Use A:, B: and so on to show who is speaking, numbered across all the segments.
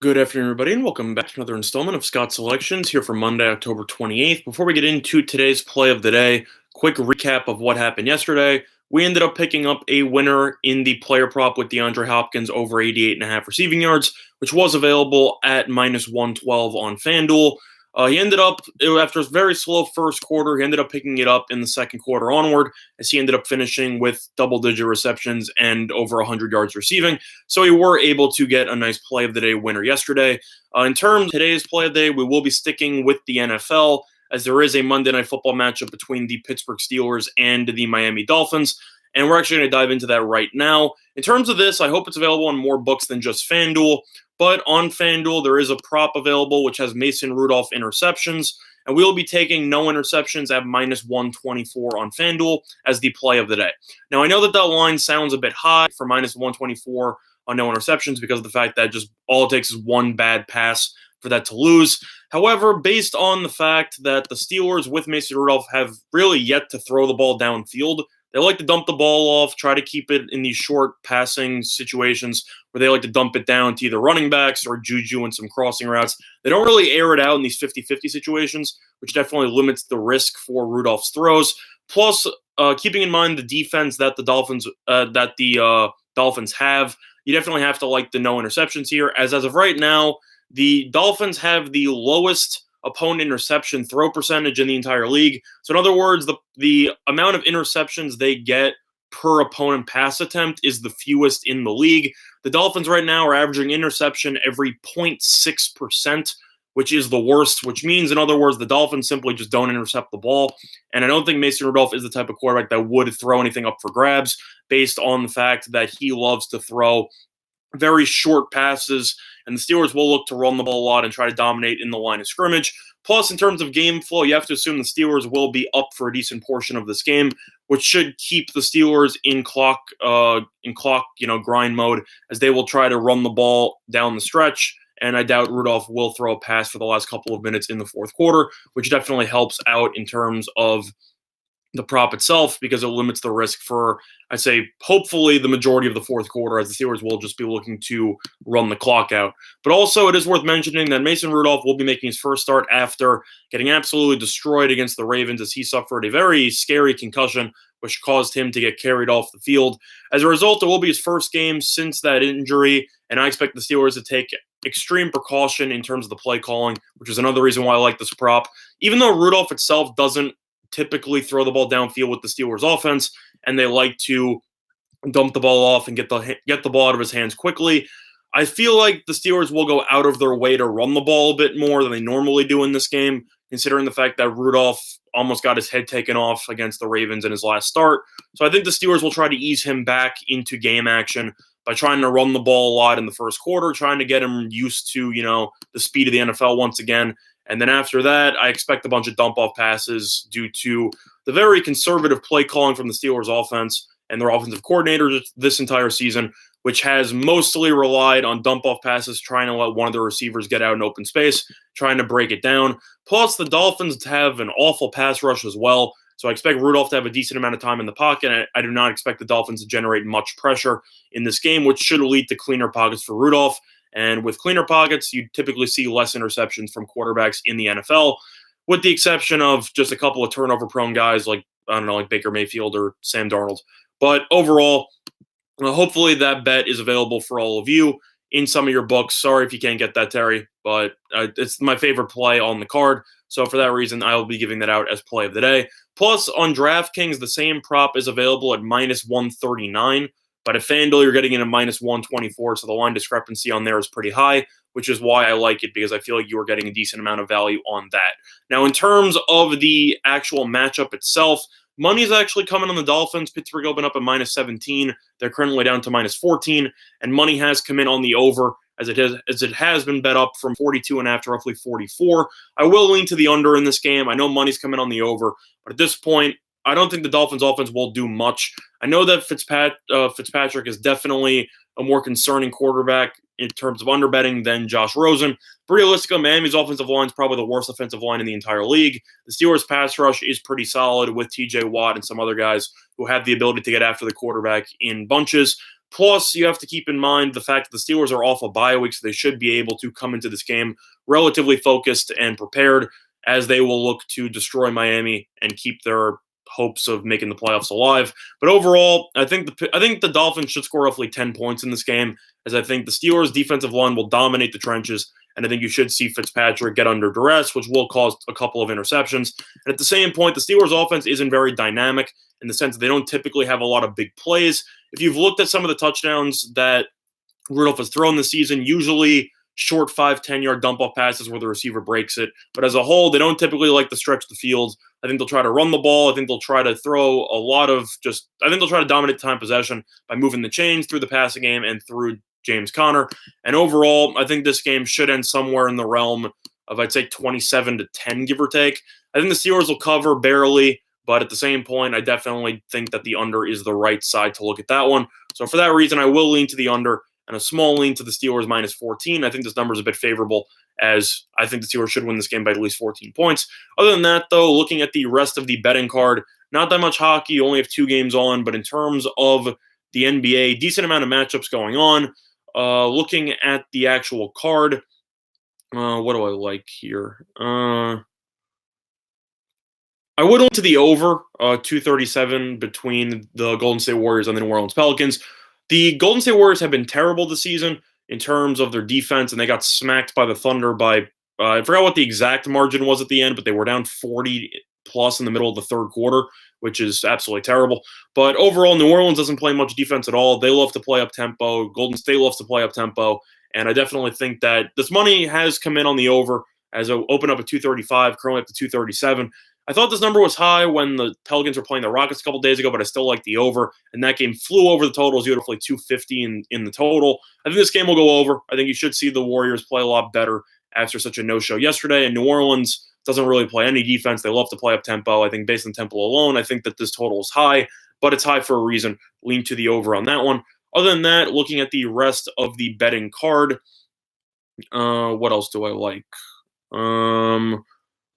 A: Good afternoon, everybody, and welcome back to another installment of Scott's Selections here for Monday, October 28th. Before we get into today's play of the day, quick recap of what happened yesterday. We ended up picking up a winner in the player prop with DeAndre Hopkins over 88.5 receiving yards, which was available at minus 112 on FanDuel. He ended up, after a very slow first quarter, he ended up picking it up in the second quarter onward, as he ended up finishing with double-digit receptions and over 100 yards receiving. So we were able to get a nice play of the day winner yesterday. In terms of today's play of the day, we will be sticking with the NFL, as there is a Monday Night Football matchup between the Pittsburgh Steelers and the Miami Dolphins. And we're actually going to dive into that right now. In terms of this, I hope it's available on more books than just FanDuel. But on FanDuel, there is a prop available which has Mason Rudolph interceptions. And we will be taking no interceptions at minus 124 on FanDuel as the play of the day. Now, I know that line sounds a bit high for minus 124 on no interceptions because of the fact that just all it takes is one bad pass for that to lose. However, based on the fact that the Steelers with Mason Rudolph have really yet to throw the ball downfield, they like to dump the ball off, try to keep it in these short passing situations where they like to dump it down to either running backs or Juju and some crossing routes. They don't really air it out in these 50-50 situations, which definitely limits the risk for Rudolph's throws. Plus, keeping in mind the defense that the Dolphins have, you definitely have to like the no interceptions here, as of right now, the Dolphins have the lowest opponent interception throw percentage in the entire league. So in other words, the amount of interceptions they get per opponent pass attempt is the fewest in the league. The Dolphins right now are averaging interception every 0.6%, which is the worst, which means, in other words, the Dolphins simply just don't intercept the ball. And I don't think Mason Rudolph is the type of quarterback that would throw anything up for grabs based on the fact that he loves to throw very short passes, and the Steelers will look to run the ball a lot and try to dominate in the line of scrimmage. Plus, in terms of game flow, you have to assume the Steelers will be up for a decent portion of this game, which should keep the Steelers in clock grind mode, as they will try to run the ball down the stretch. And I doubt Rudolph will throw a pass for the last couple of minutes in the fourth quarter, which definitely helps out in terms of the prop itself, because it limits the risk for, I'd say, hopefully the majority of the fourth quarter, as the Steelers will just be looking to run the clock out. But also, it is worth mentioning that Mason Rudolph will be making his first start after getting absolutely destroyed against the Ravens, as he suffered a very scary concussion, which caused him to get carried off the field. As a result, it will be his first game since that injury, and I expect the Steelers to take extreme precaution in terms of the play calling, which is another reason why I like this prop. Even though Rudolph itself doesn't typically throw the ball downfield with the Steelers offense, and they like to dump the ball off and get the ball out of his hands quickly, I feel like the Steelers will go out of their way to run the ball a bit more than they normally do in this game, considering the fact that Rudolph almost got his head taken off against the Ravens in his last start. So I think the Steelers will try to ease him back into game action by trying to run the ball a lot in the first quarter, trying to get him used to, the speed of the NFL once again. And then after that, I expect a bunch of dump-off passes due to the very conservative play calling from the Steelers offense and their offensive coordinator this entire season, which has mostly relied on dump-off passes, trying to let one of the receivers get out in open space, trying to break it down. Plus, the Dolphins have an awful pass rush as well, so I expect Rudolph to have a decent amount of time in the pocket. I do not expect the Dolphins to generate much pressure in this game, which should lead to cleaner pockets for Rudolph. And with cleaner pockets, you typically see less interceptions from quarterbacks in the NFL, with the exception of just a couple of turnover-prone guys like Baker Mayfield or Sam Darnold. But overall, hopefully that bet is available for all of you in some of your books. Sorry if you can't get that, Terry, but it's my favorite play on the card. So for that reason, I will be giving that out as play of the day. Plus, on DraftKings, the same prop is available at minus 139. But at FanDuel, you're getting in at minus 124, so the line discrepancy on there is pretty high, which is why I like it, because I feel like you are getting a decent amount of value on that. Now, in terms of the actual matchup itself, money is actually coming on the Dolphins. Pittsburgh opened up at minus 17. They're currently down to minus 14, and money has come in on the over, as it has been bet up from 42.5 to roughly 44. I will lean to the under in this game. I know money's coming on the over, but at this point, I don't think the Dolphins' offense will do much. I know that Fitzpatrick is definitely a more concerning quarterback in terms of underbetting than Josh Rosen. But realistically, Miami's offensive line is probably the worst offensive line in the entire league. The Steelers' pass rush is pretty solid with T.J. Watt and some other guys who have the ability to get after the quarterback in bunches. Plus, you have to keep in mind the fact that the Steelers are off a bye week, so they should be able to come into this game relatively focused and prepared, as they will look to destroy Miami and keep their hopes of making the playoffs alive. But overall, I think the Dolphins should score roughly 10 points in this game, as I think the Steelers' defensive line will dominate the trenches, and I think you should see Fitzpatrick get under duress, which will cause a couple of interceptions. And at the same point, the Steelers' offense isn't very dynamic in the sense that they don't typically have a lot of big plays. If you've looked at some of the touchdowns that Rudolph has thrown this season, usually short 5-10 yard dump-off passes where the receiver breaks it. But as a whole, they don't typically like to stretch the field. I think they'll try to run the ball. I think they'll try to throw I think they'll try to dominate time possession by moving the chains through the passing game and through James Conner. And overall, I think this game should end somewhere in the realm of, I'd say, 27-10, give or take. I think the Steelers will cover barely, but at the same point, I definitely think that the under is the right side to look at that one. So for that reason, I will lean to the under and a small lean to the Steelers minus 14. I think this number is a bit favorable, as I think the Steelers should win this game by at least 14 points. Other than that, though, looking at the rest of the betting card, not that much hockey. You only have 2 games on, but in terms of the NBA, decent amount of matchups going on. Looking at the actual card, what do I like here? I would lean to the over 237 between the Golden State Warriors and the New Orleans Pelicans. The Golden State Warriors have been terrible this season in terms of their defense, and they got smacked by the Thunder by, I forgot what the exact margin was at the end, but they were down 40+ in the middle of the third quarter, which is absolutely terrible. But overall, New Orleans doesn't play much defense at all. They love to play up-tempo. Golden State loves to play up-tempo, and I definitely think that this money has come in on the over as it opened up at 235, currently up to 237. I thought this number was high when the Pelicans were playing the Rockets a couple days ago, but I still like the over. And that game flew over the total. It was beautifully 250 in the total. I think this game will go over. I think you should see the Warriors play a lot better after such a no-show yesterday. And New Orleans doesn't really play any defense. They love to play up tempo. I think based on tempo alone, I think that this total is high, but it's high for a reason. Lean to the over on that one. Other than that, looking at the rest of the betting card, what else do I like?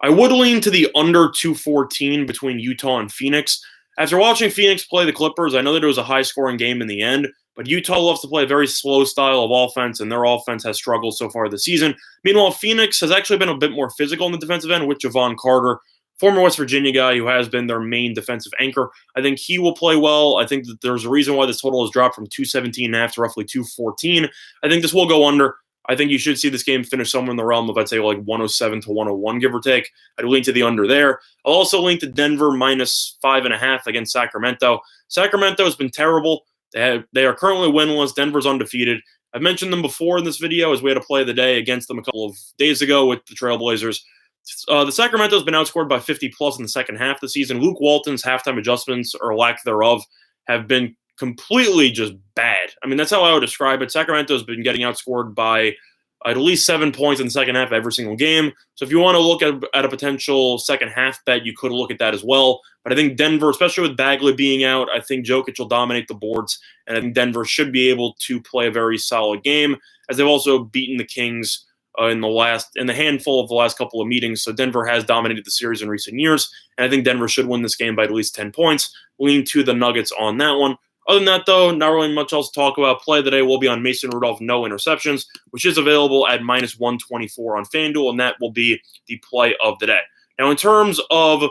A: I would lean to the under 214 between Utah and Phoenix. After watching Phoenix play the Clippers, I know that it was a high-scoring game in the end, but Utah loves to play a very slow style of offense, and their offense has struggled so far this season. Meanwhile, Phoenix has actually been a bit more physical on the defensive end with Javon Carter, former West Virginia guy who has been their main defensive anchor. I think he will play well. I think that there's a reason why this total has dropped from 217.5 to roughly 214. I think this will go under. I think you should see this game finish somewhere in the realm of, I'd say, like 107 to 101, give or take. I'd lean to the under there. I'll also lean to Denver minus 5.5 against Sacramento. Sacramento has been terrible. They are currently winless. Denver's undefeated. I've mentioned them before in this video as we had a play of the day against them a couple of days ago with the Trailblazers. The Sacramento's been outscored by 50+ in the second half of the season. Luke Walton's halftime adjustments, or lack thereof, have been completely just bad. I mean, that's how I would describe it. Sacramento's been getting outscored by at least 7 points in the second half of every single game. So if you want to look at a potential second half bet, you could look at that as well. But I think Denver, especially with Bagley being out, I think Jokic will dominate the boards. And I think Denver should be able to play a very solid game, as they've also beaten the Kings in the handful of the last couple of meetings. So Denver has dominated the series in recent years. And I think Denver should win this game by at least 10 points. Lean to the Nuggets on that one. Other than that, though, not really much else to talk about. Play of the day will be on Mason Rudolph, no interceptions, which is available at minus 124 on FanDuel, and that will be the play of the day. Now, in terms of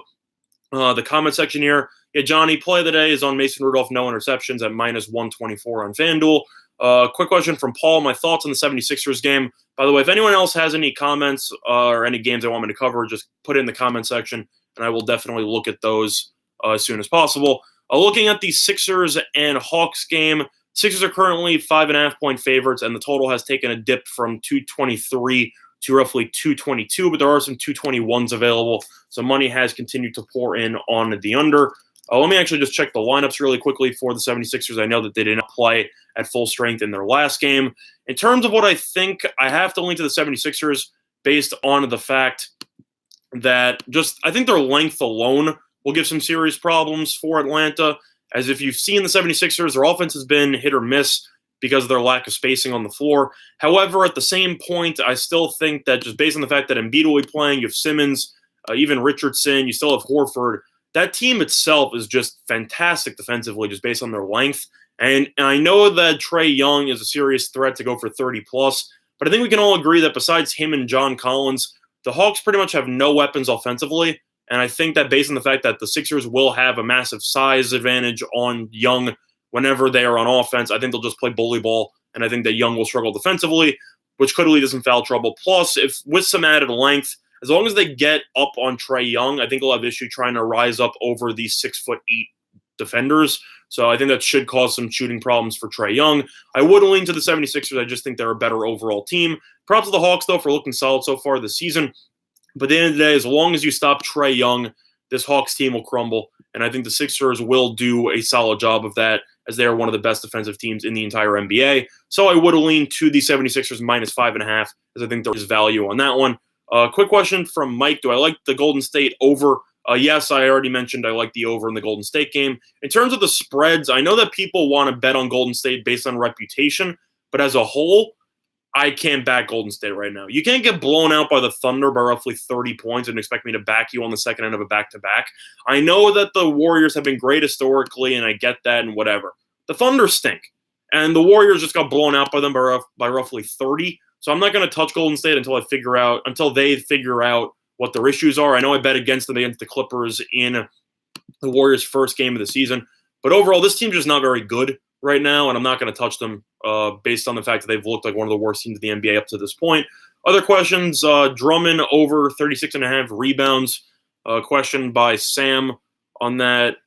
A: the comment section here, yeah, Johnny, play of the day is on Mason Rudolph, no interceptions at minus 124 on FanDuel. Quick question from Paul, my thoughts on the 76ers game. By the way, if anyone else has any comments or any games they want me to cover, just put it in the comment section, and I will definitely look at those as soon as possible. Looking at the Sixers and Hawks game, Sixers are currently 5.5-point favorites, and the total has taken a dip from 223 to roughly 222, but there are some 221s available, so money has continued to pour in on the under. Let me actually just check the lineups really quickly for the 76ers. I know that they did not play at full strength in their last game. In terms of what I think, I have to lean to the 76ers based on the fact that I think their length alone will give some serious problems for Atlanta, as if you've seen the 76ers, their offense has been hit or miss because of their lack of spacing on the floor. However, at the same point, I still think that just based on the fact that Embiid will be playing, you have Simmons, even Richardson, you still have Horford, that team itself is just fantastic defensively just based on their length. And I know that Trae Young is a serious threat to go for 30 plus, but I think we can all agree that besides him and John Collins, the Hawks pretty much have no weapons offensively. And I think that based on the fact that the Sixers will have a massive size advantage on Young whenever they are on offense, I think they'll just play bully ball. And I think that Young will struggle defensively, which could lead to some foul trouble. Plus, if with some added length, as long as they get up on Trae Young, I think they'll have issue trying to rise up over these 6'8" defenders. So I think that should cause some shooting problems for Trae Young. I would lean to the 76ers. I just think they're a better overall team. Props to the Hawks, though, for looking solid so far this season. But at the end of the day, as long as you stop Trae Young, this Hawks team will crumble. And I think the Sixers will do a solid job of that, as they are one of the best defensive teams in the entire NBA. So I would lean to the 76ers minus 5.5, as I think there is value on that one. Quick question from Mike. Do I like the Golden State over? Yes, I already mentioned I like the over in the Golden State game. In terms of the spreads, I know that people want to bet on Golden State based on reputation, but as a whole, I can't back Golden State right now. You can't get blown out by the Thunder by roughly 30 points and expect me to back you on the second end of a back-to-back. I know that the Warriors have been great historically, and I get that and whatever. The Thunder stink, and the Warriors just got blown out by them by roughly 30. So I'm not going to touch Golden State until they figure out what their issues are. I know I bet against them against the Clippers in the Warriors' first game of the season. But overall, this team's just not very good right now, and I'm not going to touch them based on the fact that they've looked like one of the worst teams in the NBA up to this point. Other questions, Drummond over 36.5 rebounds. Question by Sam on that.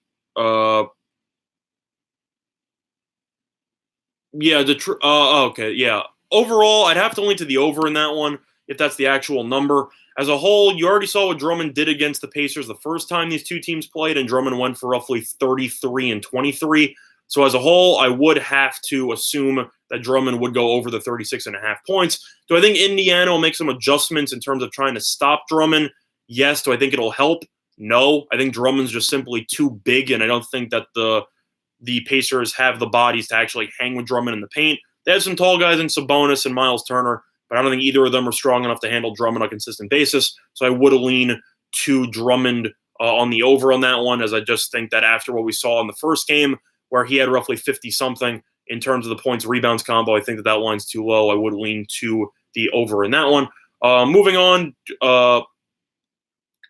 A: Okay, yeah. Overall, I'd have to lean to the over in that one, if that's the actual number. As a whole, you already saw what Drummond did against the Pacers the first time these two teams played, and Drummond went for roughly 33 and 23. So as a whole, I would have to assume that Drummond would go over the 36.5 points. Do I think Indiana will make some adjustments in terms of trying to stop Drummond? Yes. Do I think it'll help? No. I think Drummond's just simply too big, and I don't think that the Pacers have the bodies to actually hang with Drummond in the paint. They have some tall guys in Sabonis and Miles Turner, but I don't think either of them are strong enough to handle Drummond on a consistent basis. So I would lean to Drummond on the over on that one, as I just think that after what we saw in the first game, where he had roughly 50-something in terms of the points rebounds combo, I think that line's too low. I would lean to the over in that one. Moving on, do I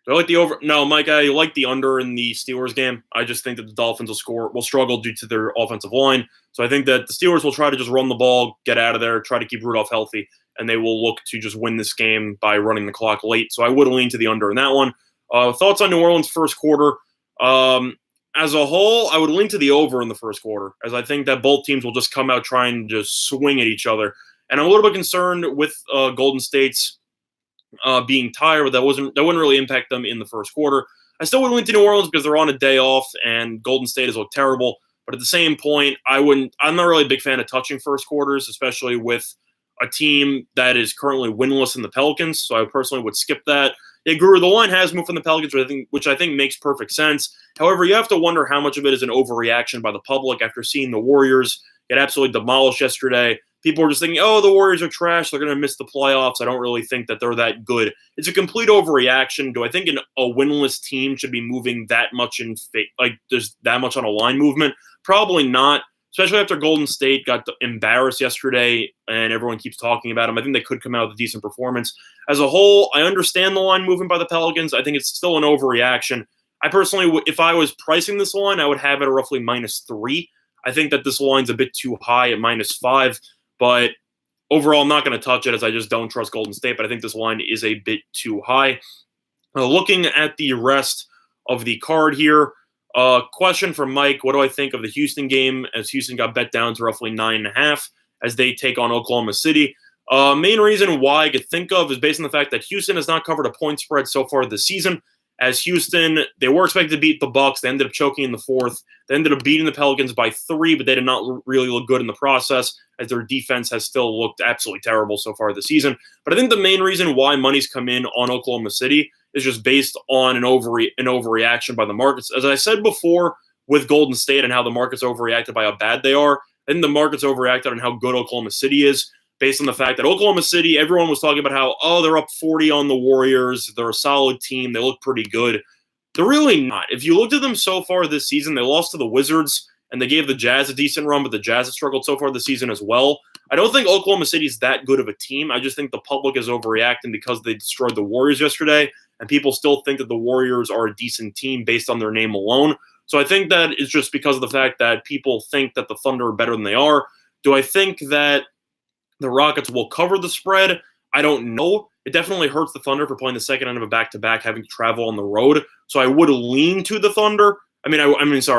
A: like the over? No, Mike, I like the under in the Steelers game. I just think that the Dolphins will struggle due to their offensive line. So I think that the Steelers will try to just run the ball, get out of there, try to keep Rudolph healthy, and they will look to just win this game by running the clock late. So I would lean to the under in that one. Thoughts on New Orleans first quarter? As a whole, I would lean to the over in the first quarter, as I think that both teams will just come out trying to just swing at each other. And I'm a little bit concerned with Golden State's being tired, but that wouldn't really impact them in the first quarter. I still would lean to New Orleans because they're on a day off, and Golden State has looked terrible. But at the same point, I'm not really a big fan of touching first quarters, especially with a team that is currently winless in the Pelicans. So I personally would skip that. Yeah, Guru, the line has moved from the Pelicans, which I think makes perfect sense. However, you have to wonder how much of it is an overreaction by the public after seeing the Warriors get absolutely demolished yesterday. People are just thinking, oh, the Warriors are trash. They're going to miss the playoffs. I don't really think that they're that good. It's a complete overreaction. Do I think a winless team should be moving that much there's that much on a line movement? Probably not, especially after Golden State got embarrassed yesterday and everyone keeps talking about them. I think they could come out with a decent performance. As a whole, I understand the line movement by the Pelicans. I think it's still an overreaction. I personally, if I was pricing this line, I would have it at roughly -3. I think that this line's a bit too high at -5. But overall, I'm not going to touch it, as I just don't trust Golden State. But I think this line is a bit too high. Looking at the rest of the card here, question from Mike. What do I think of the Houston game, as Houston got bet down to roughly 9.5 as they take on Oklahoma City? Main reason why I could think of is based on the fact that Houston has not covered a point spread so far this season. As Houston, they were expected to beat the Bucks. They ended up choking in the fourth. They ended up beating the Pelicans by 3, but they did not really look good in the process, as their defense has still looked absolutely terrible so far this season. But I think the main reason why money's come in on Oklahoma City is just based on an overreaction by the markets. As I said before with Golden State and how the markets overreacted by how bad they are, I think the markets overreacted on how good Oklahoma City is, based on the fact that Oklahoma City, everyone was talking about how, oh, they're up 40 on the Warriors. They're a solid team. They look pretty good. They're really not. If you looked at them so far this season, they lost to the Wizards and they gave the Jazz a decent run, but the Jazz have struggled so far this season as well. I don't think Oklahoma City's that good of a team. I just think the public is overreacting because they destroyed the Warriors yesterday, and people still think that the Warriors are a decent team based on their name alone. So I think that is just because of the fact that people think that the Thunder are better than they are. Do I think that the Rockets will cover the spread? I don't know. It definitely hurts the Thunder for playing the second end of a back-to-back, having to travel on the road. So I would lean to the Thunder. I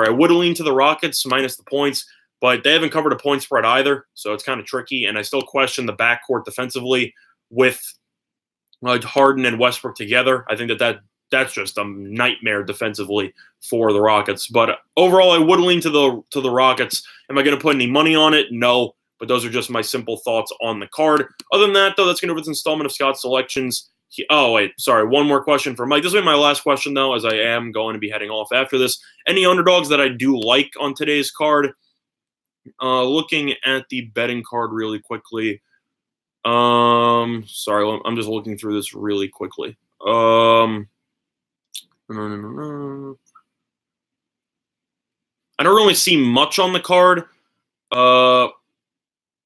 A: would lean to the Rockets minus the points, but they haven't covered a point spread either, so it's kind of tricky. And I still question the backcourt defensively with Harden and Westbrook together. I think that's just a nightmare defensively for the Rockets. But overall, I would lean to the Rockets. Am I going to put any money on it? No. But those are just my simple thoughts on the card. Other than that, though, that's going to be this installment of Scott's Selections. One more question for Mike. This will be my last question, though, as I am going to be heading off after this. Any underdogs that I do like on today's card? Looking at the betting card really quickly. I'm just looking through this really quickly. I don't really see much on the card.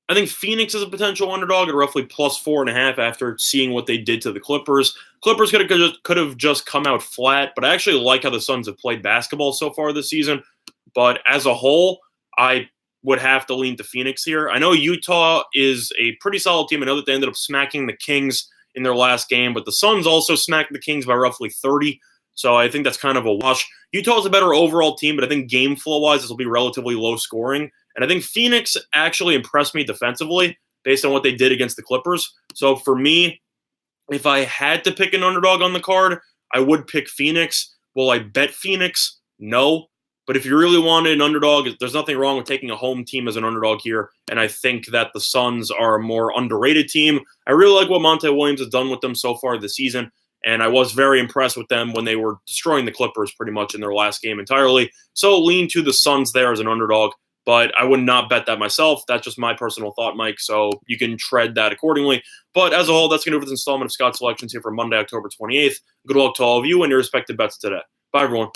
A: I think Phoenix is a potential underdog at roughly plus 4.5 after seeing what they did to the Clippers. Clippers could have just come out flat, but I actually like how the Suns have played basketball so far this season. But as a whole, I would have to lean to Phoenix here. I know Utah is a pretty solid team. I know that they ended up smacking the Kings in their last game, but the Suns also smacked the Kings by roughly 30. So I think that's kind of a wash. Utah is a better overall team, but I think game flow-wise, this will be relatively low scoring. And I think Phoenix actually impressed me defensively based on what they did against the Clippers. So for me, if I had to pick an underdog on the card, I would pick Phoenix. Will I bet Phoenix? No. But if you really wanted an underdog, there's nothing wrong with taking a home team as an underdog here. And I think that the Suns are a more underrated team. I really like what Monte Williams has done with them so far this season. And I was very impressed with them when they were destroying the Clippers pretty much in their last game entirely. So lean to the Suns there as an underdog. But I would not bet that myself. That's just my personal thought, Mike. So you can tread that accordingly. But as a whole, that's going to do for this installment of Scott's Selections here for Monday, October 28th. Good luck to all of you and your respective bets today. Bye, everyone.